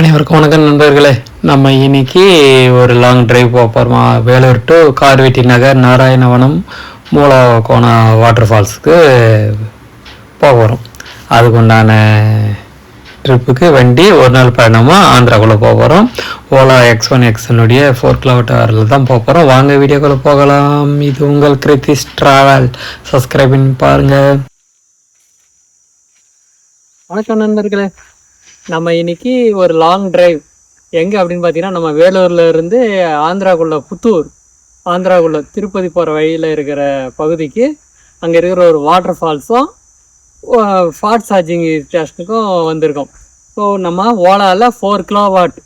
அனைவருக்கும் வணக்கம் நண்பர்களே. நம்ம இன்னைக்கு ஒரு லாங் டிரைவ் போக போகிறோமா. வேலூர் டு கார்வேட்டி நகர் நாராயணவனம் மூலக்கோண வாட்டர் ஃபால்ஸுக்கு போக போகிறோம். அதுக்கு உண்டான ட்ரிப்புக்கு வண்டி ஒரு நாள் பயணமாக ஆந்திராக்குள்ளே போக போகிறோம். ஓலா X1X னுடைய 4 கிலோமீட்டரில் தான் போக போகிறோம். வாங்க வீடியோக்குள்ளே போகலாம். இது உங்கள் கிரித்திஸ் ட்ராவல். சப்ஸ்கிரைப் பண்ணி பாருங்கள். வணக்கம் நண்பர்களே. நம்ம இன்னைக்கு ஒரு லாங் டிரைவ் எங்கே அப்படின்னு பார்த்தீங்கன்னா, நம்ம வேலூரில் இருந்து ஆந்திராக்குள்ள புத்தூர், ஆந்திராக்குள்ள திருப்பதி போகிற வழியில் இருக்கிற பகுதிக்கு அங்கே இருக்கிற ஒரு வாட்டர் ஃபால்ஸும் ஃபாஸ்ட் சார்ஜிங் ஸ்டேஷனுக்கும் வந்திருக்கோம். ஸோ நம்ம ஓலாவில் 4 கிலோவாட்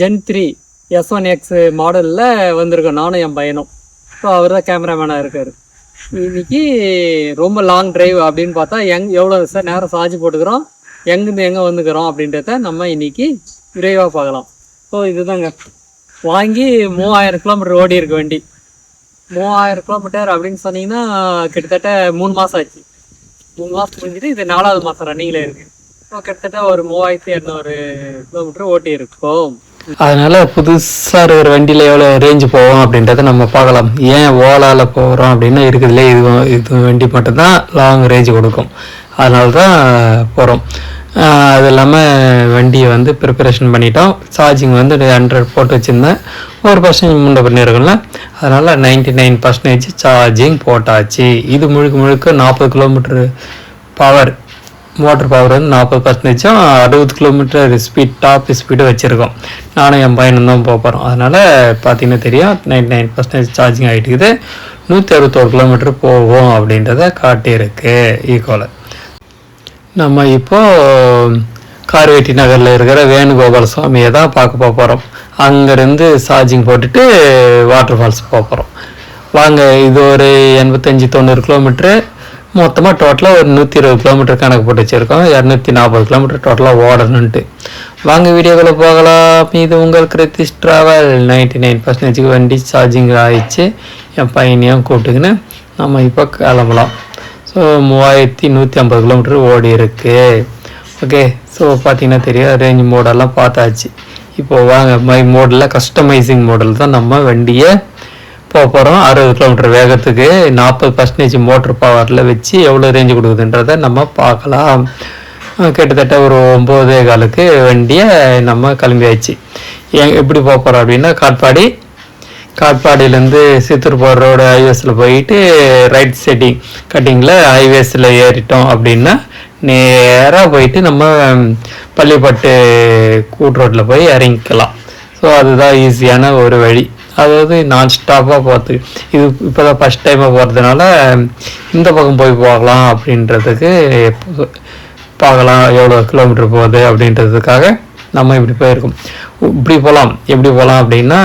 Gen 3 S1X மாடலில் வந்திருக்கோம், நானும் என் பையனும். ஸோ அவர் தான் கேமராமேனாக இருக்கார். இன்னைக்கு ரொம்ப லாங் டிரைவ் அப்படின்னு பார்த்தா எவ்வளோ நேரம் சார்ஜ் போட்டுக்கிறோம், எங்கேருந்து எங்கே வந்துக்கிறோம் அப்படின்றத நம்ம இன்னைக்கு விரைவாக பார்க்கலாம். ஸோ இதுதாங்க வாங்கி 3000 கிலோமீட்டர் ஓடி இருக்க வண்டி. 3000 கிலோமீட்டர் அப்படின்னு சொன்னீங்கன்னா கிட்டத்தட்ட 3 மாதம் ஆச்சு. 3 மாதம் முடிஞ்சிட்டு இது 4வது மாதம் ரன்னிங்கில் இருக்குது. ஸோ கிட்டத்தட்ட ஒரு 3200 கிலோமீட்டர் ஓட்டி இருக்கும். அதனால புதுசாக இருக்கிற வண்டியில் எவ்வளோ ரேஞ்சு போவோம் அப்படின்றத நம்ம பார்க்கலாம். ஏன் ஓலாவில் போகிறோம் அப்படின்னா இருக்குதுலே இது வண்டி மட்டும்தான் லாங் ரேஞ்சு கொடுக்கும். அதனால தான் போகிறோம். அது இல்லாமல் வண்டியை வந்து ப்ரிப்பரேஷன் பண்ணிட்டோம். சார்ஜிங் வந்து 100 போட்டு வச்சுருந்தேன், 1% முன்ன பண்ணியிருக்கோம்ல, அதனால் 99% சார்ஜிங் போட்டாச்சு. இது முழுக்க 40 கிலோமீட்டரு பவர், மோட்டர் பவர் வந்து 40%, 60 கிலோமீட்டர் ஸ்பீட், டாப் ஸ்பீடு வச்சுருக்கோம். நானும் என் பையனும் தான் போகிறோம். அதனால் பார்த்தீங்கன்னா தெரியும், 99% சார்ஜிங் ஆகிட்டு இருக்குது. 161 கிலோமீட்டர் போவோம் அப்படின்றத காட்டியிருக்கு ஈக்குவலை. நம்ம இப்போது கார்வேட்டி நகரில் இருக்கிற வேணுகோபால சுவாமியை தான் பார்க்க போகிறோம். அங்கேருந்து சார்ஜிங் போட்டுட்டு வாட்டர் ஃபால்ஸ் போகிறோம். வாங்க. இது ஒரு 85-90 கிலோமீட்ரு, மொத்தமாக டோட்டலாக ஒரு 120 கிலோமீட்டர் கணக்கு போட்டு வச்சுருக்கோம். 240 கிலோமீட்டர் டோட்டலாக ஓடணுன்ட்டு. வாங்க வீடியோக்குள்ளே போகலாம். இது உங்கள் கிரித்திஸ் ட்ராவல். 99% வண்டி சார்ஜிங் ஆகிடுச்சு. என் பையனையும் கூப்பிட்டுக்கின்னு நம்ம இப்போ கிளம்பலாம். ஸோ 3150 கிலோமீட்டர் ஓடி இருக்கு. ஓகே. ஸோ பார்த்தீங்கன்னா தெரியும், ரேஞ்ச் மோடெல்லாம் பார்த்தாச்சு. இப்போது வாங்க, மை மோடில் கஸ்டமைசிங் மாடல் தான் நம்ம வண்டியை போகிறோம். 60 கிலோமீட்டர் வேகத்துக்கு 40% மோட்டர் பவரில் வச்சு எவ்வளோ ரேஞ்சு கொடுக்குதுன்றதை நம்ம பார்க்கலாம். கிட்டத்தட்ட ஒரு 9:15க்கு வண்டியை நம்ம கிளம்பியாச்சு. எப்படி போகிறோம் அப்படின்னா, காட்பாடியிலேருந்து சித்தூர் போகிற ரோடு ஹைவேஸில் போயிட்டு ரைட் கட்டிங்கில் ஹைவேஸில் ஏறிட்டோம் அப்படின்னா நேராக போயிட்டு நம்ம பள்ளிப்பட்டு கூட்ரோட்டில் போய் இறங்கிக்கலாம். ஸோ அதுதான் ஈஸியான ஒரு வழி. அதாவது நான் ஸ்டாப்பாக போகிறதுக்கு, இது இப்போ தான் ஃபஸ்ட் டைமாக போகிறதுனால இந்த பக்கம் போய் போகலாம் அப்படின்றதுக்கு, பார்க்கலாம் எவ்வளோ கிலோமீட்டர் போகுது அப்படின்றதுக்காக நம்ம இப்படி போயிருக்கோம். இப்படி போகலாம். எப்படி போகலாம் அப்படின்னா,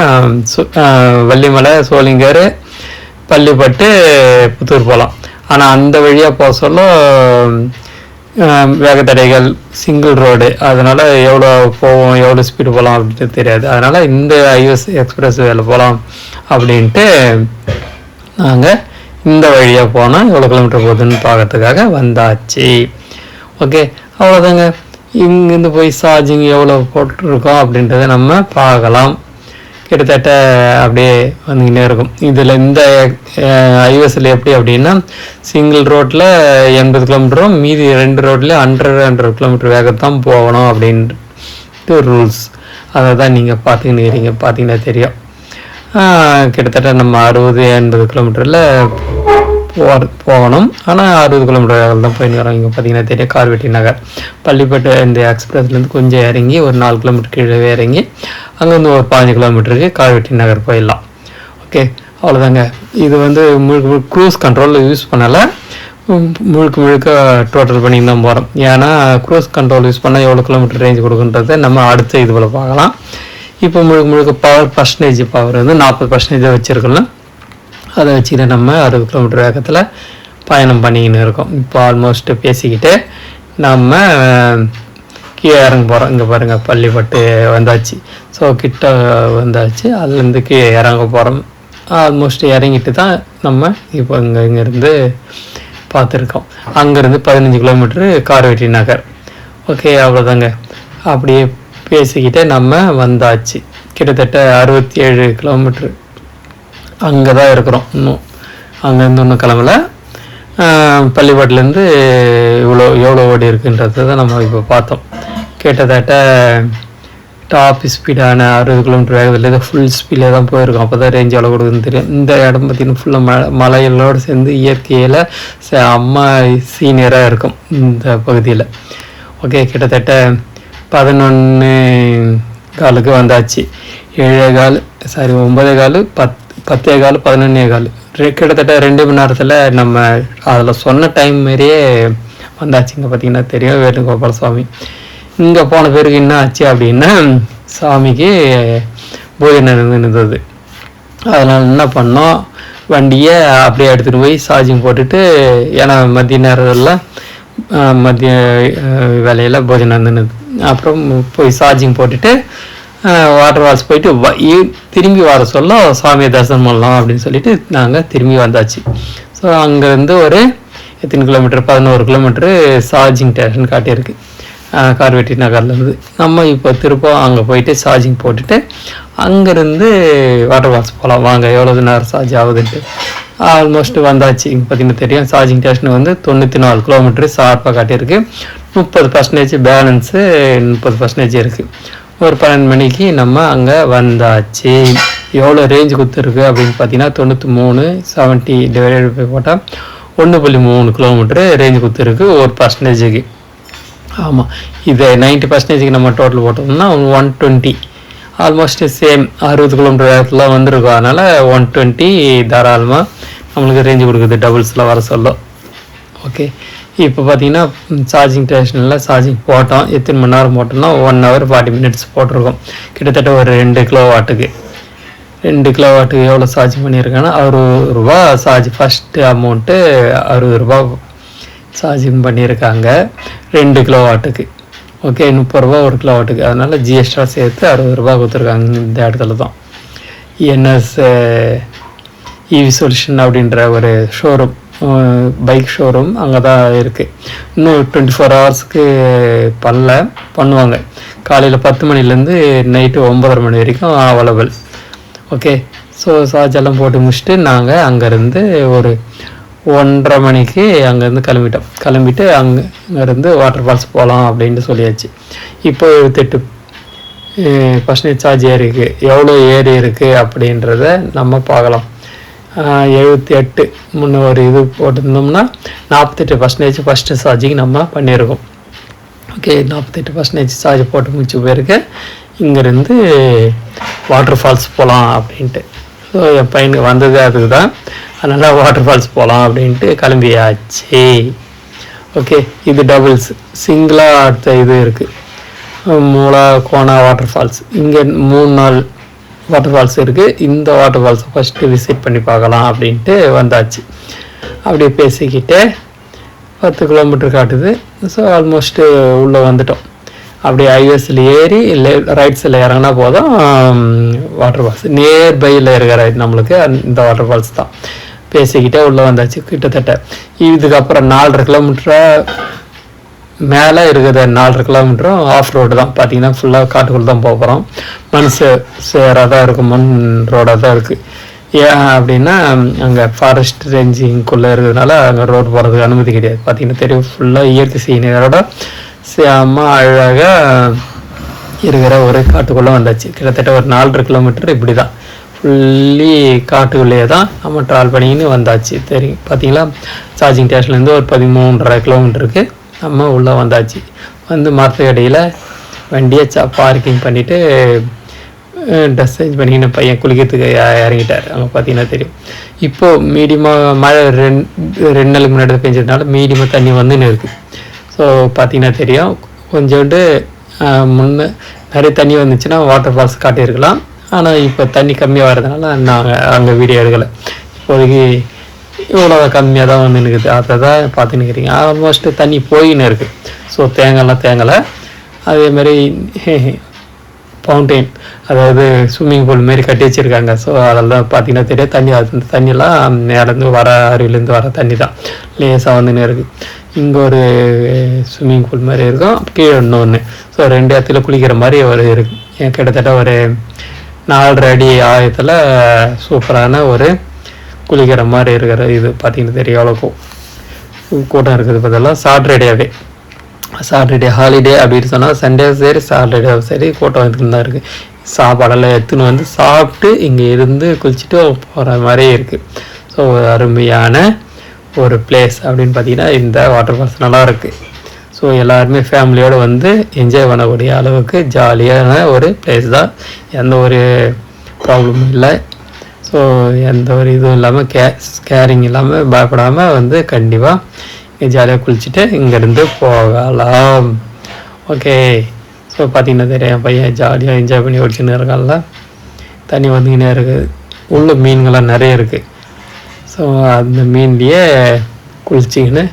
வள்ளிமலை, சோளிங்கர், பள்ளிப்பட்டு, புத்தூர் போகலாம். ஆனால் அந்த வழியாக போக சொல்ல வேகத்தடைகள், சிங்கிள் ரோடு, அதனால் எவ்வளோ போவோம், எவ்வளோ ஸ்பீடு போகலாம் அப்படின்ட்டு தெரியாது. அதனால் இந்த ஹைவேஸ் எக்ஸ்பிரஸ் வேலை போகலாம் அப்படின்ட்டு நாங்கள் இந்த வழியாக போனால் எவ்வளோ கிலோமீட்டர் போகுதுன்னு பார்க்கறதுக்காக வந்தாச்சு. ஓகே, அவ்வளோதாங்க. இங்கேருந்து போய் சார்ஜிங் எவ்வளோ போட்டிருக்கோம் அப்படின்றத நம்ம பார்க்கலாம். கிட்டத்தட்ட அப்படியே வந்துக்கிட்டே இருக்கும். இதில் இந்த ஹைவேஸில் எப்படி அப்படின்னா, சிங்கிள் ரோட்டில் 80 கிலோமீட்டரும், மீதி 2 ரோட்லேயும் 100 கிலோமீட்டர் வேகத்தான் போகணும் அப்படின்ட்டு ரூல்ஸ். அதை தான் நீங்கள் பார்த்தீங்கன்னா தெரியும். கிட்டத்தட்ட நம்ம 60-80 கிலோமீட்டரில் போகணும். ஆனால் 60 கிலோமீட்டர் வேகம் தான் போயின்னு வரோம். இங்கே பார்த்தீங்கன்னா தெரியும், கார்வேட்டி நகர், பள்ளிப்பட்டு இந்த எக்ஸ்பிரஸ்லேருந்து கொஞ்சம் இறங்கி ஒரு 4 கிலோமீட்டர் கீழே இறங்கி அங்கேருந்து ஒரு 15 கிலோமீட்டருக்கு கார்வேட்டி நகர் போயிடலாம். ஓகே, அவ்வளோதாங்க. இது வந்து முழுக்க க்ரூஸ் கண்ட்ரோல் யூஸ் பண்ணலை, முழுக்க டோட்டல் பண்ணி தான் போகிறோம். ஏன்னா க்ரூஸ் கண்ட்ரோல் யூஸ் பண்ணால் எவ்வளோ கிலோமீட்டர் ரேஞ்ச் கொடுக்குன்றதை நம்ம அடுத்த இது போல் பார்க்கலாம். இப்போ முழுக்க பவர் வந்து 40% வச்சுருக்கலாம். அதை வச்சுக்கிட்டு நம்ம 60 கிலோமீட்டர் வேகத்தில் பயணம் பண்ணிக்கின்னு இருக்கோம். இப்போ ஆல்மோஸ்ட் பேசிக்கிட்டு நம்ம கீழே இறங்க போகிறோம். இங்கே பாருங்கள், பள்ளிப்பட்டு வந்தாச்சு. ஸோ கிட்ட வந்தாச்சு. அதுலேருந்து கீழே இறங்க போகிறோம். ஆல்மோஸ்ட் இறங்கிட்டு தான் நம்ம இப்போ இங்கேருந்து பார்த்துருக்கோம். அங்கேருந்து 15 கிலோமீட்டரு கார்வேட்டி நகர். ஓகே, அவ்வளோதாங்க. அப்படியே பேசிக்கிட்டே நம்ம வந்தாச்சு. கிட்டத்தட்ட 67 கிலோமீட்ரு அங்கே தான் இருக்கிறோம். இன்னும் அங்கேருந்து ஒன்றும் கிளம்பல. பள்ளிப்பாட்டிலேருந்து எவ்வளோ ஓடி இருக்குன்றதை தான் நம்ம இப்போ பார்த்தோம். கிட்டத்தட்ட டாப் ஸ்பீடான 60 கிலோமீட்டர் வேகத்தில் ஃபுல் ஸ்பீடில் தான் போயிருக்கோம். அப்போ தான் ரேஞ்ச் எவ்வளோ கொடுக்குதுன்னு தெரியும். இந்த இடம் பார்த்திங்கன்னா ஃபுல்லாக மலைகளோடு சேர்ந்து இயற்கையில் அம்மா சீனியராக இருக்கும் இந்த பகுதியில். ஓகே, கிட்டத்தட்ட 11:15 வந்தாச்சு. 7:15 9:15 10:15 11:15 கிட்டத்தட்ட 2 மணி நேரத்தில் நம்ம அதில் சொன்ன டைம் மாரியே வந்தாச்சு. இங்கே பார்த்திங்கன்னா தெரியும் வேணுகோபால சுவாமி. இங்கே போன பேருக்கு என்ன ஆச்சு அப்படின்னா சாமிக்கு போஜனம் இருந்தது. அதனால் என்ன பண்ணோம், வண்டியை அப்படியே எடுத்துகிட்டு போய் சார்ஜிங் போட்டுட்டு, ஏன்னா மதிய நேரத்தில் மதிய வேலையில் போஜனம் இருந்தது. அப்புறம் போய் சார்ஜிங் போட்டுட்டு வாட்டர் ஃபால்ஸ் போயிட்டு திரும்பி வர சொல்ல சாமியை தரிசனம் பண்ணலாம் அப்படின்னு சொல்லிட்டு நாங்கள் திரும்பி வந்தாச்சு. ஸோ அங்கேருந்து ஒரு எத்தனை கிலோமீட்டர் 11 கிலோமீட்டரு சார்ஜிங் ஸ்டேஷன் காட்டியிருக்கு கார்வெட்டி நகர்லேருந்து. நம்ம இப்போ திருப்பம் அங்கே போயிட்டு சார்ஜிங் போட்டுட்டு அங்கேருந்து வாட்டர் ஃபால்ஸ் போகலாம். வாங்க எவ்வளோ நேரம் சார்ஜ் ஆகுதுன்ட்டு. ஆல்மோஸ்ட் வந்தாச்சு. இங்கே பார்த்திங்கன்னா தெரியும் சார்ஜிங் ஸ்டேஷன் வந்து 94 கிலோமீட்டரு ஷார்ப்பாக காட்டியிருக்கு. 30% பேலன்ஸு 30% இருக்குது. ஒரு 12 மணிக்கு நம்ம அங்கே வந்தாச்சு. எவ்வளோ ரேஞ்ச் கொடுத்துருக்கு அப்படின்னு பார்த்தீங்கன்னா 93 70 டிவைடட் பை போட்டால் 1.3 கிலோமீட்டரு ரேஞ்ச் கொடுத்துருக்கு ஒரு பர்சன்டேஜுக்கு. ஆமாம், இது 90% நம்ம டோட்டல் போட்டோம்னா 120, ஆல்மோஸ்ட் சேம் 60 கிலோமீட்டர் வேகத்தில் வந்துருக்கும். அதனால் 120 தாராளமாக நம்மளுக்கு ரேஞ்சு கொடுக்குது டபுள்ஸில் வர சொல்ல. ஓகே, இப்போ பார்த்தீங்கன்னா சார்ஜிங் ஸ்டேஷனில் சார்ஜிங் போட்டோம். எத்தனை மணி நேரம் போட்டோம்னா 1 hour 40 minutes போட்டிருக்கோம். கிட்டத்தட்ட ஒரு 2 கிலோவாட்டுக்கு எவ்வளோ சார்ஜ் பண்ணியிருக்காங்கன்னா 60 ரூபா சார்ஜ். ஃபஸ்ட்டு அமௌண்ட்டு 60 ரூபா சார்ஜிங் பண்ணியிருக்காங்க 2 கிலோவாட்டுக்கு. ஓகே, 30 ரூபா 1 கிலோவாட்டுக்கு. அதனால் ஜிஎஸ்டியாக சேர்த்து 60 ரூபா கொடுத்துருக்காங்க. இந்த இடத்துல தான் என்எஸ் இவி சொல்யூஷன் அப்படின்ற ஒரு ஷோரூம், பைக் ஷோரூம் அங்கே தான் இருக்குது. இன்னும் 24 ஹவர்ஸுக்கு பண்ணுவாங்க. காலையில் 10 மணிலேருந்து நைட்டு 9:30 மணி வரைக்கும் அவைலபிள். ஓகே, ஸோ சார்ஜ் எல்லாம் போட்டு முடிச்சுட்டு நாங்கள் அங்கேருந்து ஒரு 1:30 மணிக்கு அங்கேருந்து கிளம்பிட்டு அங்கேருந்து வாட்டர் ஃபால்ஸ் போகலாம் அப்படின்ட்டு சொல்லியாச்சு. இப்போ 78% சார்ஜ் ஏறி இருக்குது. எவ்வளோ ஏறி இருக்குது அப்படின்றத நம்ம பார்க்கலாம். 78 முன்ன ஒரு இது போட்டிருந்தோம்னா 48% ஃபஸ்ட்டு சார்ஜிங் நம்ம பண்ணியிருக்கோம். ஓகே, 48% சார்ஜ் போட்டு முடிச்சு போயிருக்கு. இங்கேருந்து வாட்டர் ஃபால்ஸ் போகலாம் அப்படின்ட்டு. ஸோ என் பையனுக்கு வந்தது அதுக்கு தான், அதனால் வாட்டர் ஃபால்ஸ் போகலாம் அப்படின்ட்டு கிளம்பியாச்சு. ஓகே, இது டபுள்ஸ். சிங்கிளாக அடுத்த இது இருக்குது, மூலா கோனா வாட்டர் ஃபால்ஸ். இங்கே 3 நாள் வாட்டர் ஃபால்ஸ் இருக்குது. இந்த வாட்டர் ஃபால்ஸை ஃபஸ்ட்டு விசிட் பண்ணி பார்க்கலாம் அப்படின்ட்டு வந்தாச்சு. அப்படியே பேசிக்கிட்டே 10 கிலோமீட்டர் காட்டுது. ஸோ ஆல்மோஸ்ட்டு உள்ளே வந்துட்டோம். அப்படியே ஹைவேஸில் ஏறி ரைட் சைடில் இறங்கினா போதும் வாட்டர் ஃபால்ஸ். நியர்பையில் இருக்கிற நம்மளுக்கு இந்த வாட்டர் ஃபால்ஸ் தான். பேசிக்கிட்டே உள்ளே வந்தாச்சு. கிட்டத்தட்ட இதுக்கப்புறம் 4.5 கிலோமீட்டரா மேலே இருக்கிற 4.5 கிலோமீட்டரும் ஆஃப் ரோடு தான். பார்த்திங்கன்னா ஃபுல்லாக காட்டுக்குள்ளே தான் போகிறோம். மண் சேராக தான் இருக்கும், மண் ரோடாக தான் இருக்குது. ஏன் அப்படின்னா அங்கே ஃபாரஸ்ட் ரேஞ்சிங்குள்ளே இருக்கிறதுனால அங்கே ரோடு போகிறதுக்கு அனுமதி கிடையாது. பார்த்திங்கன்னா தெரியும், ஃபுல்லாக இயற்கை சீனியரோட சேமாக அழகாக இருக்கிற ஒரு காட்டுக்குள்ளே வந்தாச்சு. கிட்டத்தட்ட ஒரு 4.5 கிலோமீட்டர் இப்படி தான் ஃபுல்லி காட்டுக்குள்ளேயே தான் நம்ம ட்ராவல் பண்ணிக்கின்னு வந்தாச்சு. தெரியும் பார்த்தீங்களா, சார்ஜிங் ஸ்டேஷன்லேருந்து ஒரு 13.5 கிலோமீட்டருக்கு நம்ம உள்ளே வந்தாச்சு. வந்து மரத்துக்கு இடையில் வண்டியை பார்க்கிங் பண்ணிவிட்டு ட்ரெஸ் சேஞ்ச் பண்ணிக்கின்னு பையன் குளிக்கிறதுக்கு இறங்கிட்டார். அங்கே பார்த்தீங்கன்னா தெரியும். இப்போது மீடியமாக மழை 2 நாளுக்கு முன்னாடி பெஞ்சதுனால மீடியமாக தண்ணி வந்துன்னு இருக்குது. ஸோ பார்த்தீங்கன்னா தெரியும், கொஞ்சோண்டு முன்னே நிறைய தண்ணி வந்துச்சுன்னா வாட்டர் ஃபால்ஸ் காட்டியிருக்கலாம். ஆனால் இப்போ தண்ணி கம்மியாக வர்றதுனால நாங்கள் அங்கே வீடியோ எடுக்கலை. இப்போதைக்கு இவ்வளோ கம்மியாக தான் வந்து இருக்குது. அதை தான் பார்த்துன்னு இருக்கிறீங்க. ஆல்மோஸ்ட்டு தண்ணி போயின்னு இருக்குது. ஸோ தேங்கலை. அதேமாதிரி ஃபவுண்டெயின், அதாவது ஸ்விம்மிங் பூல் மாரி கட்டி வச்சுருக்காங்க. ஸோ அதெல்லாம் பார்த்தீங்கன்னா தெரியும், தண்ணி அந்த தண்ணியெல்லாம் மேலேருந்து வர அருவிலேருந்து வர தண்ணி தான் லேசாக வந்துன்னு இருக்குது. இங்கே ஒரு ஸ்விம்மிங் பூல் மாதிரி இருக்கும், கீழே இன்னொன்று. ஸோ 2 இடத்துல குளிக்கிற மாதிரி ஒரு இருக்கு. கிட்டத்தட்ட ஒரு 4.5 அடி ஆயத்தில் சூப்பரான ஒரு குளிக்கிற மாதிரி இருக்கிற இது பார்த்தீங்கன்னா தெரியும் எவ்வளோ கூட்டம் இருக்குது. பார்த்தெல்லாம் சாட்டர்டே ஹாலிடே அப்படின்னு சொன்னால் சண்டே சரி சாட்டர்டே சரி கூட்டம் வந்துட்டு தான் இருக்குது. சாப்பாடெல்லாம் எடுத்துன்னு வந்து சாப்பிட்டு இங்கே இருந்து குளிச்சுட்டு போகிற மாதிரியே இருக்குது. ஸோ அருமையான ஒரு பிளேஸ் அப்படின்னு பார்த்தீங்கன்னா இந்த வாட்டர் ஃபால்ஸ் நல்லா இருக்குது. ஸோ எல்லாருமே ஃபேமிலியோடு வந்து என்ஜாய் பண்ணக்கூடிய அளவுக்கு ஜாலியான ஒரு பிளேஸ் தான். எந்த ஒரு ப்ராப்ளமும் இல்லை. ஸோ எந்த ஒரு இதுவும் இல்லாமல் கேரிங் இல்லாமல் பயப்படாமல் வந்து கண்டிப்பாக ஜாலியாக குளிச்சுட்டு இங்கேருந்து போகலாம். ஓகே. ஸோ பார்த்தீங்கன்னா தெரியும் பையன் ஜாலியாக என்ஜாய் பண்ணி ஓடிச்சுன்னு இருக்கான்ல. தண்ணி வந்துக்கினே இருக்குது. உள்ள மீன்கள்லாம் நிறைய இருக்குது. ஸோ அந்த மீன்லேயே குளிச்சிக்கின்னு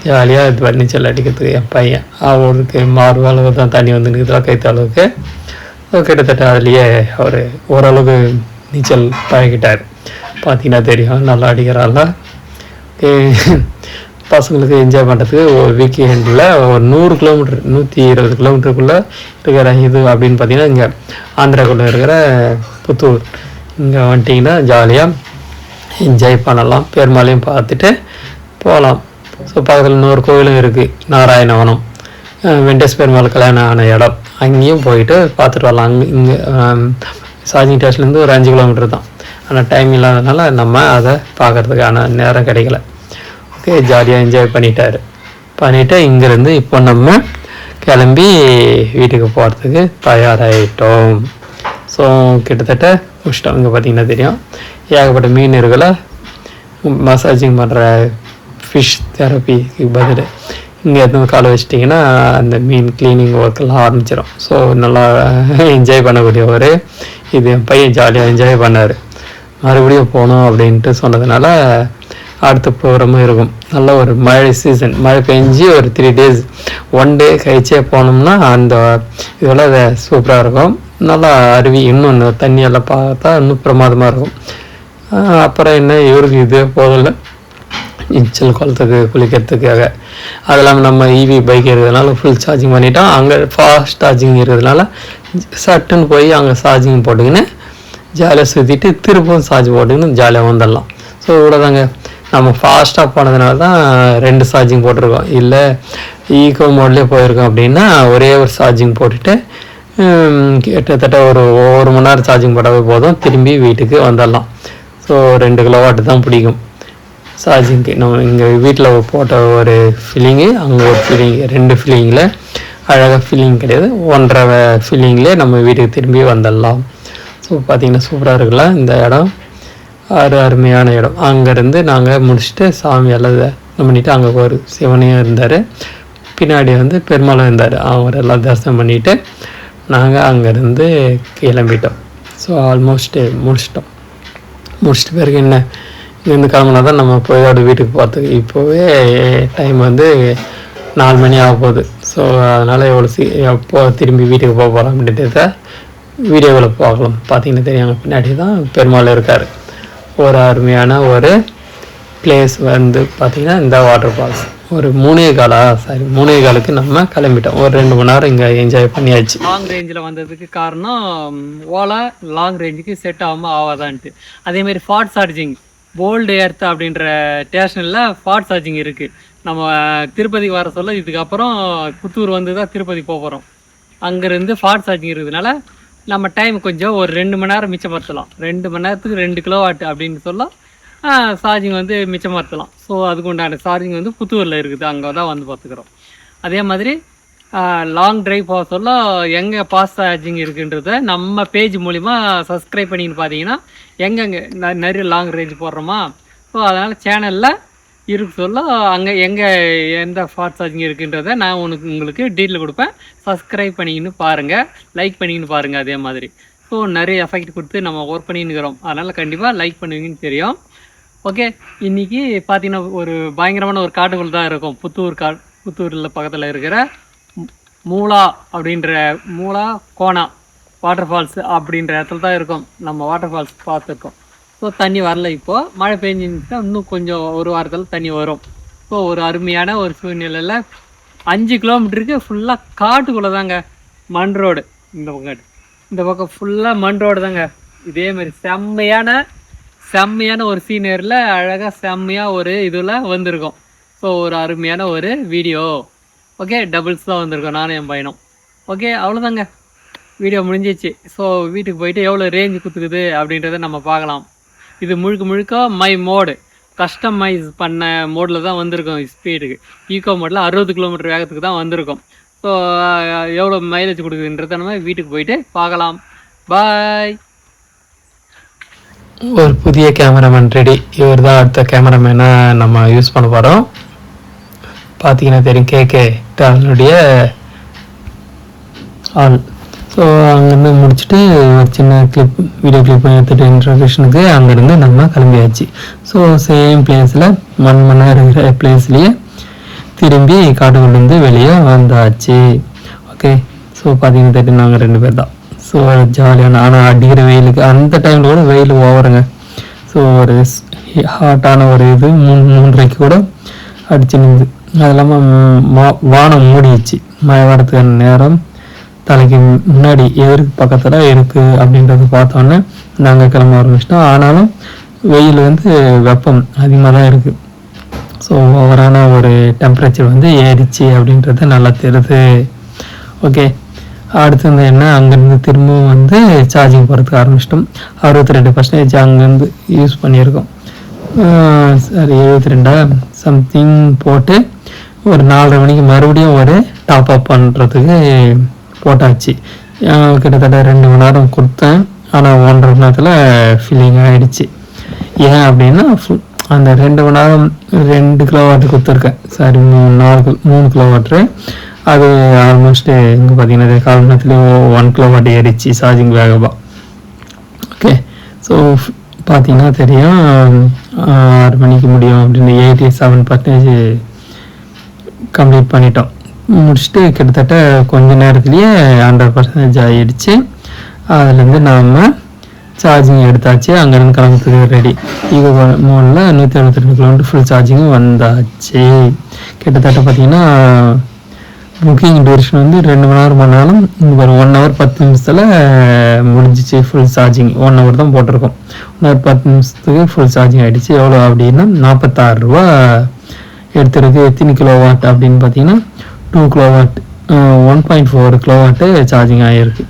ஜாலியாக இது நீச்சல் அடிக்கிறதுக்கு என் பையன் அவருக்கு மார்பு அளவு தான் தண்ணி வந்து நிற்கிறதுலாம் கைத்த அளவுக்கு. கிட்டத்தட்ட அதுலேயே அவர் ஓரளவுக்கு நீச்சல் பழகிட்டார். பார்த்தீங்கன்னா தெரியும் நல்லா அடிக்கிறாள். பசங்களுக்கு என்ஜாய் பண்ணுறதுக்கு ஒரு வீக்கெண்டில் ஒரு 100 கிலோமீட்டர் 120 கிலோமீட்டருக்குள்ளே இருக்கிற இது அப்படின்னு பார்த்தீங்கன்னா இங்கே ஆந்திராக்குள்ளே இருக்கிற புத்தூர் இங்கே வந்துட்டிங்கன்னா ஜாலியாக என்ஜாய் பண்ணலாம். பெருமாளையும் பார்த்துட்டு போகலாம். ஸோ பக்கத்தில் இன்னொரு கோவிலும் இருக்குது, நாராயணவனம். வெங்கடேஷ் பெருமாள் கல்யாணம் ஆன இடம். அங்கேயும் போயிட்டு பார்த்துட்டு வரலாம். இங்கே சார்ஜிங் ஸ்டேஷன்லேருந்து ஒரு 5 கிலோமீட்டர் தான். ஆனால் டைம் இல்லாதனால நம்ம அதை பார்க்குறதுக்கான நேரம் கிடைக்கல. ஓகே. ஜாலியாக என்ஜாய் பண்ணிவிட்டு இங்கேருந்து இப்போ நம்ம கிளம்பி வீட்டுக்கு போகிறதுக்கு தயாராகிட்டோம். ஸோ கிட்டத்தட்ட முடிச்சிட்டோம். இங்கே பார்த்திங்கன்னா தெரியும் ஏகப்பட்ட மீன் இருக்குல்ல. மசாஜிங் பண்ணுற ஃபிஷ் தெரப்பிக்கு பதில் இங்கே எதுவும் காலை வச்சிட்டிங்கன்னா அந்த மீன் க்ளீனிங் ஒர்க்கெல்லாம் ஆரம்பிச்சிடும். ஸோ நல்லா என்ஜாய் பண்ணக்கூடிய ஒரு இது என் பையன் ஜாலியாக என்ஜாய் பண்ணார். மறுபடியும் போகணும் அப்படின்ட்டு சொன்னதுனால அடுத்த ப்ரோக்ராமும் இருக்கும். நல்ல ஒரு மழை சீசன், மழை பெஞ்சு ஒரு 3 days 1 day கழிச்சே போனோம்னா அந்த இதெல்லாம் சூப்பராக இருக்கும். நல்லா அருவி இன்னும் தண்ணியெல்லாம் பார்த்தா இன்னும் பிரமாதமாக இருக்கும். அப்புறம் என்ன இவருக்கு இதே போதில்லை நீச்சல் குளத்துக்கு குளிக்கிறதுக்காக. அது இல்லாமல் நம்ம இவி பைக் இருக்கிறதுனால ஃபுல் சார்ஜிங் பண்ணிட்டோம். அங்கே ஃபாஸ்ட் சார்ஜிங் இருக்கிறதுனால சட்டுன்னு போய் அங்கே சார்ஜிங் போட்டுக்கின்னு ஜாலியாக சுற்றிட்டு திருப்பவும் சார்ஜ் போட்டுக்கின்னு ஜாலியாக வந்துடலாம். ஸோ இவ்வளோதாங்க. நம்ம ஃபாஸ்ட்டாக போனதுனால தான் 2 சார்ஜிங் போட்டிருக்கோம். இல்லை ஈகோ மோட்லேயே போயிருக்கோம் அப்படின்னா ஒரே ஒரு சார்ஜிங் போட்டுட்டு கிட்டத்தட்ட ஒரு 1 மணி நேரம் சார்ஜிங் போட்டாவே போதும், திரும்பி வீட்டுக்கு வந்துடலாம். ஸோ 2 கிலோவாட் தான் பிடிக்கும் சார்ஜிங்க்கு. நம்ம இங்கே வீட்டில் போட்ட ஒரு ஃபில்லிங்கு, அங்கே ஒரு ஃபில்லிங்கு, 2 ஃபில்லிங்கில் அழகாக ஃபில்லிங் கிடையாது, 1.5 ஃபில்லிங்லேயே நம்ம வீட்டுக்கு திரும்பி வந்துடலாம். ஸோ பார்த்திங்கன்னா சூப்பராக இருக்குல்ல இந்த இடம். அருமையான இடம். அங்கேருந்து நாங்கள் முடிச்சுட்டு சாமி எல்லாம் பண்ணிவிட்டு அங்கே ஒரு சிவனையும் இருந்தார், பின்னாடி வந்து பெருமாளும் இருந்தார். அவரெல்லாம் தரிசனம் பண்ணிவிட்டு நாங்கள் அங்கேருந்து கிளம்பிட்டோம். ஸோ ஆல்மோஸ்ட்டு முடிச்சிட்டு பிறகு என்ன இங்கேருந்து கிளம்புனா தான் நம்ம போயோட வீட்டுக்கு போகிறதுக்கு. இப்போவே டைம் வந்து 4 மணி ஆக போகுது. ஸோ அதனால் எப்போ திரும்பி வீட்டுக்கு போக போகிறோம் அப்படின்றத வீடியோவில் பார்க்கலாம். பார்த்திங்கன்னா தெரியாங்க பின்னாடி தான் பெருமாள் இருக்கார். ஒரு அருமையான ஒரு பிளேஸ் வந்து பார்த்திங்கன்னா இந்த வாட்டர் ஃபால்ஸ். ஒரு 3:15 நம்ம கிளம்பிட்டோம். ஒரு 2 மணி நேரம் இங்கே என்ஜாய் பண்ணியாச்சு. லாங் ரேஞ்சில் வந்ததுக்கு காரணம் ஓலா லாங் ரேஞ்சுக்கு செட் ஆகாதான்ட்டு. அதேமாரி ஃபாஸ்ட் சார்ஜிங் போல்டு எர்த் அப்படின்ற ஸ்டேஷனில் ஃபாஸ்ட் சார்ஜிங் இருக்குது. நம்ம திருப்பதி வர சொல்ல இதுக்கப்புறம் புத்தூர் வந்து தான் திருப்பதி போகிறோம். அங்கேருந்து ஃபாஸ்ட் சார்ஜிங் இருக்கிறதுனால நம்ம டைம் கொஞ்சம் ஒரு 2 மணி நேரம் மிச்சப்படுத்தலாம். 2 மணி நேரத்துக்கு 2 கிலோவாட் அப்படின்னு சொல்ல சார்ஜிங் வந்து மிச்சப்படுத்தலாம். ஸோ அதுக்கு உண்டான சார்ஜிங் வந்து புத்தூரில் இருக்குது, அங்கே தான் வந்து பார்த்துக்கிறோம். அதே மாதிரி லாங் ட்ரைவ் போக சொல்ல எங்கே ஃபாஸ்ட் சார்ஜிங் இருக்குன்றத நம்ம பேஜ் மூலிமா சப்ஸ்கிரைப் பண்ணின்னு பார்த்தீங்கன்னா எங்கெங்கே நிறைய லாங் ரேஞ்ச் போடுறோமா. ஸோ அதனால் சேனலில் இருக்கு சொல்ல அங்கே எங்கே எந்த ஃபாஸ்ட் சார்ஜிங் இருக்குன்றதை நான் உங்களுக்கு டீட்டெயில் கொடுப்பேன். சப்ஸ்கிரைப் பண்ணிக்கின்னு பாருங்கள், லைக் பண்ணிக்கின்னு பாருங்கள். அதே மாதிரி ஸோ நிறைய எஃபெக்ட் கொடுத்து நம்ம ஒர்க் பண்ணின்னு இருக்கிறோம். அதனால் கண்டிப்பாக லைக் பண்ணுவீங்கன்னு தெரியும். ஓகே. இன்றைக்கி பார்த்தீங்கன்னா ஒரு பயங்கரமான ஒரு காட்டுக்குள் தான் இருக்கும். புத்தூரில் பக்கத்தில் இருக்கிற மூலா கோணா வாட்டர் ஃபால்ஸ் அப்படின்ற இடத்துல தான் இருக்கும். நம்ம வாட்டர் ஃபால்ஸ் பார்த்துருக்கோம். ஸோ தண்ணி வரல, இப்போது மழை பெஞ்சிருந்துச்சுன்னா இன்னும் கொஞ்சம் ஒரு வாரத்தில் தண்ணி வரும். ஸோ ஒரு அருமையான ஒரு சூழ்நிலையில் 5 கிலோமீட்டருக்கு ஃபுல்லாக காட்டுக்குள்ளே தாங்க. மண் ரோடு, இந்த பக்கம் ஃபுல்லாக மண் ரோடு தாங்க. இதே மாதிரி செம்மையான ஒரு சீனரியில் அழகாக செம்மையாக ஒரு இதில் வந்திருக்கோம். ஸோ ஒரு அருமையான ஒரு வீடியோ. ஓகே, டபுள்ஸ் தான் வந்திருக்கோம் நானும் என் பையனும். ஓகே, அவ்வளோதாங்க, வீடியோ முடிஞ்சிச்சு. ஸோ வீட்டுக்கு போயிட்டு எவ்வளோ ரேஞ்சு கொடுத்துக்குது அப்படின்றத நம்ம பார்க்கலாம். இது முழுக்க மை மோடு கஸ்டமைஸ் பண்ண மோடில் தான் வந்திருக்கோம். ஸ்பீடுக்கு ஈகோ மோடில் 60 கிலோமீட்டர் வேகத்துக்கு தான் வந்திருக்கோம். ஸோ எவ்வளோ மைலேஜ் கொடுக்குதுன்றத நம்ம வீட்டுக்கு போயிட்டு பார்க்கலாம். பாய். ஒரு புதிய கேமராமேன் ரெடி. இவர் தான் அடுத்த கேமராமேனாக நம்ம யூஸ் பண்ண போகிறோம். பார்த்தீங்கன்னா தெரியும், கேகே அதனுடைய ஆள். ஸோ அங்கேருந்து முடிச்சுட்டு ஒரு சின்ன வீடியோ கிளிப் எடுத்துகிட்டு இன்ட்ரோடக்ஷனுக்கு அங்கேருந்து நம்ம கிளம்பியாச்சு. ஸோ சேம் பிளேஸில் மண்ணாக இருக்கிற பிளேஸ்லேயே திரும்பி காட்டுக்குள்ளேருந்து வெளியே வந்தாச்சு. ஓகே, ஸோ பார்த்தீங்கன்னா தெரியும், நாங்கள் 2 பேர் தான். ஸோ ஜாலியான, ஆனால் அடிக்கிற வெயிலுக்கு அந்த டைமில் கூட வெயில் ஓவருங்க. ஸோ ஒரு ஹாட்டான ஒரு இது 3:30 கூட அடிச்சு நின்று. அது இல்லாமல் வானம் மூடிடுச்சு. மழை வரத்துக்கான நேரம் தலைக்கு முன்னாடி எதிர்க்கு பக்கத்தில் இருக்குது அப்படின்றத பார்த்தோன்னே நாங்கள் கிளம்ப ஆரம்பிச்சிட்டோம். ஆனாலும் வெயில் வெப்பம் அதிகமாக தான் இருக்குது. ஸோ ஓவரான ஒரு டெம்பரேச்சர் ஏறிச்சு அப்படின்றது நல்லா தெரியுது. ஓகே, அடுத்து என்ன, அங்கேருந்து திரும்பவும் சார்ஜிங் போகிறதுக்கு ஆரம்பிச்சிட்டோம். 62% அங்கேருந்து யூஸ் பண்ணியிருக்கோம். சரி, 72 சம்திங் போட்டு ஒரு 4:30 மணிக்கு மறுபடியும் ஒரு டாப் அப் பண்ணுறதுக்கு போட்டாச்சு. கிட்டத்தட்ட 2 மணி நேரம் கொடுத்தேன். ஆனால் 1.5 மணி நேரத்தில் ஃபில்லிங் ஆகிடுச்சு. ஏன் அப்படின்னா அந்த 2 மணி நேரம் 2 கிலோவாட்டு கொடுத்துருக்கேன். சாரி, 3 கிலோவாட்ரு. அது ஆல்மோஸ்ட் இங்கே பார்த்தீங்கன்னா 1/4 மணி நேரத்துலேயே 1 கிலோவாட் ஏறிச்சு சார்ஜிங் வேகமாக. ஓகே, ஸோ பார்த்தீங்கன்னா தெரியும், 6 மணிக்கு முடியும் அப்படின்னு 87% கம்ப்ளீட் பண்ணிட்டோம். முடிச்சுட்டு கிட்டத்தட்ட கொஞ்ச நேரத்துலேயே 100% ஆகிடுச்சு. அதுலேருந்து நாம் சார்ஜிங் எடுத்தாச்சு. அங்கேருந்து கிளம்புறதுக்கு ரெடி. இது 172 கிலோமீட்டர் ஃபுல் சார்ஜிங்கும் வந்தாச்சு. கிட்டத்தட்ட பார்த்தீங்கன்னா புக்கிங் டியூரேஷன் 2 மணி நேரம் பண்ணாலும் ஒரு 1 hour 10 நிமிஷத்தில் முடிஞ்சிச்சு. ஃபுல் சார்ஜிங் 1 hour தான் போட்டிருக்கோம். 1 hour 10 நிமிஷத்துக்கு ஃபுல் சார்ஜிங் ஆகிடுச்சு. எவ்வளோ அப்படின்னா 46 ரூபா எடுத்துருக்கு. எத்தனை கிலோவாட் அப்படின்னு பார்த்தீங்கன்னா 2 கிலோவாட், 1.4 கிலோவாட்டு சார்ஜிங் ஆகிருக்கு.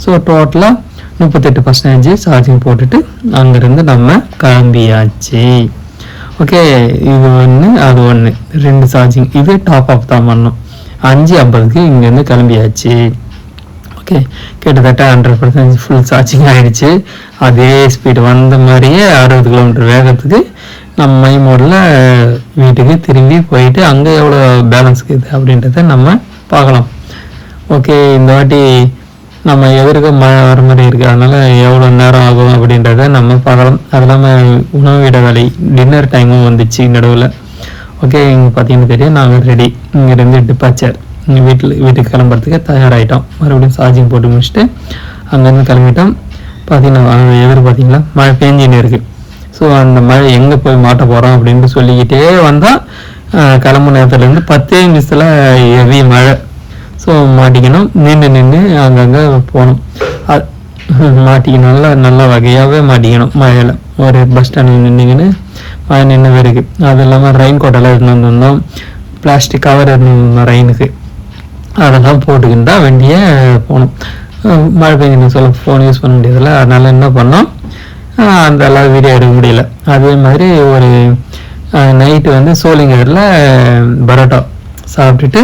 ஸோ டோட்டலாக 38% சார்ஜிங் போட்டுட்டு அங்கேருந்து நம்ம கிளம்பியாச்சு. ஓகே, இது ஒன்று அது ஒன்று, 2 சார்ஜிங். இது டாப் அப் தான் பண்ணோம். 5:50க்கு இங்கேருந்து கிளம்பியாச்சு. ஓகே, கிட்டத்தட்ட 100% ஃபுல் சார்ஜிங் ஆகிடுச்சு. அதே ஸ்பீடு வந்த மாதிரியே 60 கிலோமீட்டர் வேகத்துக்கு நம்ம மை மோடில் வீட்டுக்கு திரும்பி போயிட்டு அங்கே எவ்வளோ பேலன்ஸ் இருக்குது அப்படின்றத நம்ம பார்க்கலாம். ஓகே, இந்த வாட்டி நம்ம எதிர்க்க மழை வர மாதிரி இருக்குது. அதனால் எவ்வளோ நேரம் ஆகும் அப்படின்றத நம்ம பார்க்கலாம். அது இல்லாமல் உணவு இடைவேளை டின்னர் டைமும் வந்துச்சு நடுவில். ஓகே, இங்கே பார்த்தீங்கன்னா தெரியும், நாங்கள் ரெடி. இங்கேருந்து டிபார்ச்சர் வீட்டுக்கு கிளம்புறதுக்கு தயாராகிட்டோம். மறுபடியும் சார்ஜிங் போட்டு முடிச்சுட்டு அங்கேருந்து கிளம்பிட்டோம். பார்த்தீங்கன்னா பார்த்தீங்களா மழை பேஞ்சின்னு இருக்குது. ஸோ அந்த மழை எங்கே போய் மாட்ட போகிறோம் அப்படின்ட்டு சொல்லிக்கிட்டே வந்தால் கிளம்பு நேரத்துலேருந்து 10 நிமிஷத்தில் ஹெவி மழை. ஸோ மாட்டிக்கணும். நின்று அங்கங்கே போகணும். மாட்டிக்கணும், நல்ல வகையாகவே மாட்டிக்கணும். மழையில் ஒரு பஸ் ஸ்டாண்டில் நின்றுக்கின்னு மழை நின்று இருக்குது. அது இல்லாமல் ரெயின் கோட்டெல்லாம் எடுத்துன்னு வந்திருந்தோம். பிளாஸ்டிக் கவர் எடுத்துன்னு வந்தோம் ரெயினுக்கு. அதெல்லாம் போட்டுக்கின்னு தான் வண்டியை போகணும். மழை பெய்ஞ்சு சொல்ல ஃபோன் யூஸ் பண்ண முடியாதுல்ல. அதனால் என்ன பண்ணோம், அந்த எல்லாம் வீடியோ எடுக்க முடியல. அதே மாதிரி ஒரு நைட்டு சோளிங்கரில் பரோட்டா சாப்பிட்டுட்டு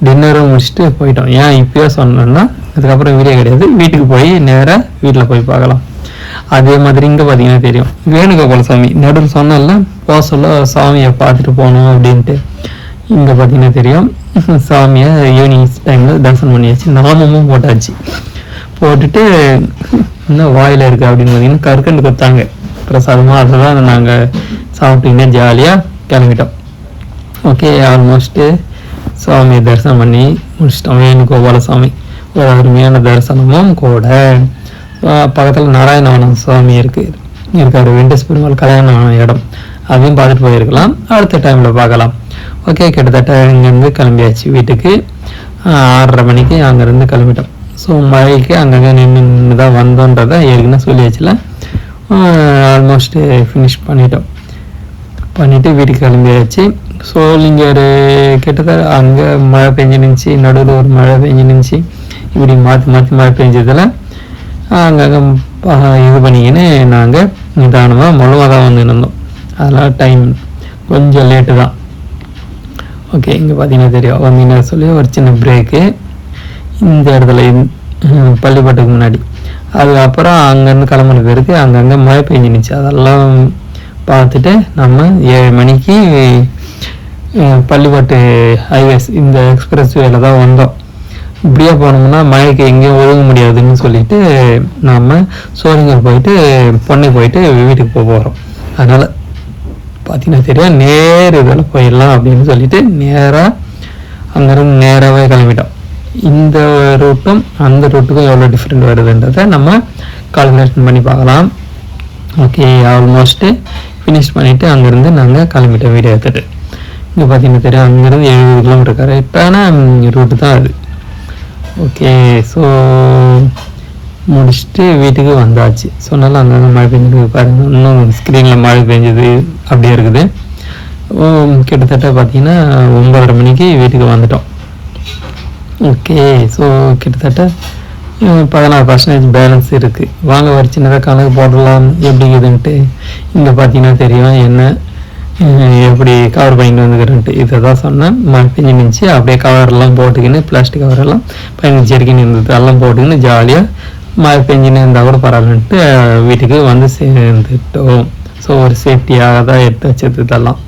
டின்னரும் முடிச்சுட்டு போயிட்டோம். ஏன் இப்போயே சொன்னோன்னா அதுக்கப்புறம் வீடியோ கிடையாது. வீட்டுக்கு போய் நேராக வீட்டில் போய் பார்க்கலாம். அதே மாதிரி இங்கே பார்த்தீங்கன்னா தெரியும், வேணுகோபால சாமி நடுவில் சொன்னால போக சொல்ல சாமியை பார்த்துட்டு போகணும் அப்படின்ட்டு. இங்கே பார்த்தீங்கன்னா தெரியும், சாமியை ஈவினிங் டைமில் தரிசனம் பண்ணியாச்சு. நாமமும் போட்டாச்சு. போட்டுட்டு இன்னும் வாயில் இருக்குது அப்படின்னு பார்த்தீங்கன்னா கற்கண்டு கொடுத்தாங்க பிரசாதமாக. அதெல்லாம் நாங்கள் சாப்பிட்டீங்கன்னா ஜாலியாக கிளம்பிட்டோம். ஓகே, ஆல்மோஸ்ட்டு சாமியை தரிசனம் பண்ணி முடிச்சிட்டோம். வேணுகோபால சாமி ஒரு அருமையான தரிசனமும் கூட. பக்கத்தில் நாராயணவனம் சுவாமி இருக்கார். வெங்கடேஸ்வர பெருமாள் கல்யாணம் ஆன இடம். அதையும் பார்த்துட்டு போயிருக்கலாம், அடுத்த டைமில் பார்க்கலாம். ஓகே, கிட்டத்தட்ட இங்கேருந்து கிளம்பியாச்சு வீட்டுக்கு. 6:30 மணிக்கு அங்கேருந்து கிளம்பிட்டோம். ஸோ மழைக்கு அங்கங்கே நின்று தான் வந்தோன்றதை ஏற்கனவே சொல்லியாச்சுல. ஆல்மோஸ்ட்டு ஃபினிஷ் பண்ணிவிட்டு வீட்டுக்கு கிளம்பியாச்சு. ஸோ இங்கே ஒரு கிட்டத்தட்ட அங்கே மழை பெஞ்சு நின்றுச்சு, நடுவில் ஒரு மழை பெஞ்சு நின்றுச்சு, இப்படி மாற்றி மாற்றி மழை பெஞ்சதில் அங்கங்கே இது பண்ணிக்கின்னு நாங்கள் நிதானமாக முழுவாக தான் வந்து இருந்தோம். அதனால் டைம் கொஞ்சம் லேட்டு தான். ஓகே, இங்கே பார்த்தீங்கன்னா தெரியும் வந்தீங்கன்னா சொல்லி ஒரு சின்ன பிரேக்கு இந்த இடத்துல பள்ளிப்பாட்டுக்கு முன்னாடி. அதுக்கப்புறம் அங்கேருந்து கிளம்புன பிறகு அங்கங்கே மழை பெஞ்சினுச்சு. அதெல்லாம் பார்த்துட்டு நம்ம 7 மணிக்கு பள்ளிப்பாட்டு ஹைவேஸ் இந்த எக்ஸ்பிரஸ் வேல தான் வந்தோம். இப்படியே போனோம்னா மழைக்கு எங்கேயும் ஒழுங்க முடியாதுன்னு சொல்லிட்டு நம்ம சோழிங்கர் போயிட்டு பொண்ணை போயிட்டு வீட்டுக்கு போகிறோம். அதனால் பார்த்தீங்கன்னா தெரியும் நேர் இதில் போயிடலாம் அப்படின்னு சொல்லிட்டு நேராக அங்கேருந்து நேராகவே கிளம்பிட்டோம். இந்த ரூட்டும் அந்த ரூட்டுக்கும் எவ்வளோ டிஃப்ரெண்ட் வருதுன்றதை நம்ம கால்குலேஷன் பண்ணி பார்க்கலாம். ஓகே, ஆல்மோஸ்ட்டு ஃபினிஷ் பண்ணிவிட்டு அங்கேருந்து நாங்கள் கிளம்பிட்டோம் வீடியோ எடுத்துகிட்டு. இங்கே பார்த்தீங்கன்னா தெரியும் அங்கேருந்து 70 கிலோமீட்டர் கரெக்டான ரூட்டு தான் அது. ஓகே, ஸோ முடிச்சுட்டு வீட்டுக்கு வந்தாச்சு. சொன்னாலும் அங்கங்கே மழை பெஞ்சிருக்கு பாருங்கள், இன்னும் ஸ்க்ரீனில் மழை பெஞ்சது அப்படியே இருக்குது. கிட்டத்தட்ட பார்த்தீங்கன்னா 9:30 மணிக்கு வீட்டுக்கு வந்துட்டோம். ஓகே, ஸோ கிட்டத்தட்ட 16% பேலன்ஸ் இருக்குது. வாங்க ஒரு சின்னதாக கணக்கு போடலாம் எப்படி இருக்குதுன்ட்டு. இங்கே பார்த்தீங்கன்னா தெரியும் என்ன எப்படி கவர் பண்ணிட்டு வந்துக்கிறேன்ட்டு. இதை தான் சொன்னேன், மழை பெஞ்சு நினச்சி அப்படியே கவரெல்லாம் போட்டுக்கின்னு பிளாஸ்டிக் கவரெல்லாம் பதினஞ்சு செடிக்கின்னு இருந்தது எல்லாம் போட்டுக்கின்னு ஜாலியாக மழை பெஞ்சுன்னு இருந்தால் கூட பரவாயில்லன்ட்டு வீட்டுக்கு வந்து சேர்ந்துட்டோம். ஸோ ஒரு சேஃப்டியாக தான் எடுத்து வச்சது இதெல்லாம்.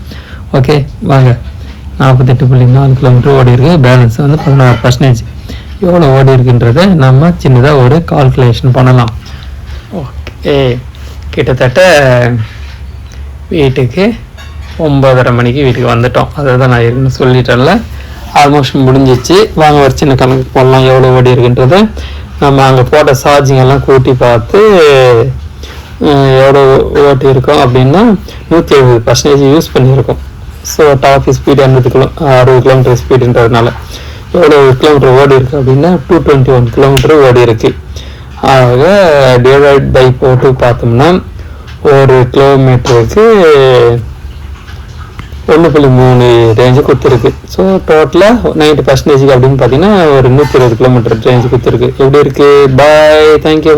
ஓகே, வாங்க 48.4 கிலோமீட்டர் ஓடி இருக்கு. பேலன்ஸ் வந்து 16%. எவ்வளோ ஓடி இருக்குன்றதை நம்ம சின்னதாக ஒரு கால்குலேஷன் பண்ணலாம். ஓகே, கிட்டத்தட்ட வீட்டுக்கு 9:30 மணிக்கு வீட்டுக்கு வந்துட்டோம். அதை தான் நான் ஏற்கனவே சொல்லிட்டேன்ல, ஆல்மோஸ்ட் முடிஞ்சிச்சு. வாங்க ஒரு சின்ன கணக்கு போடலாம் எவ்வளோ ஓடி இருக்குன்றதை. நம்ம அங்கே போட்ட சார்ஜிங் எல்லாம் கூட்டி பார்த்து எவ்வளோ ஓட்டி இருக்கோம் அப்படின்னா 170% யூஸ் பண்ணியிருக்கோம். ஸோ டாப் ஸ்பீடு 60 கிலோமீட்டர் ஸ்பீடுன்றதுனால எவ்வளோ கிலோமீட்டர் ஓடி இருக்குது அப்படின்னா 221 கிலோமீட்டர் ஓடி இருக்குது. ஆக டிவைட் பை போட்டு பார்த்தோம்னா ஒரு கிலோமீட்டருக்கு 1.3 ரேஞ்சு கொடுத்துருக்கு. ஸோ டோட்டலாக 90% அப்படின்னு பார்த்தீங்கன்னா ஒரு 120 கிலோமீட்டர் ரேஞ்சு கொடுத்துருக்கு. எப்படி இருக்குது? பாய், தேங்க்யூ.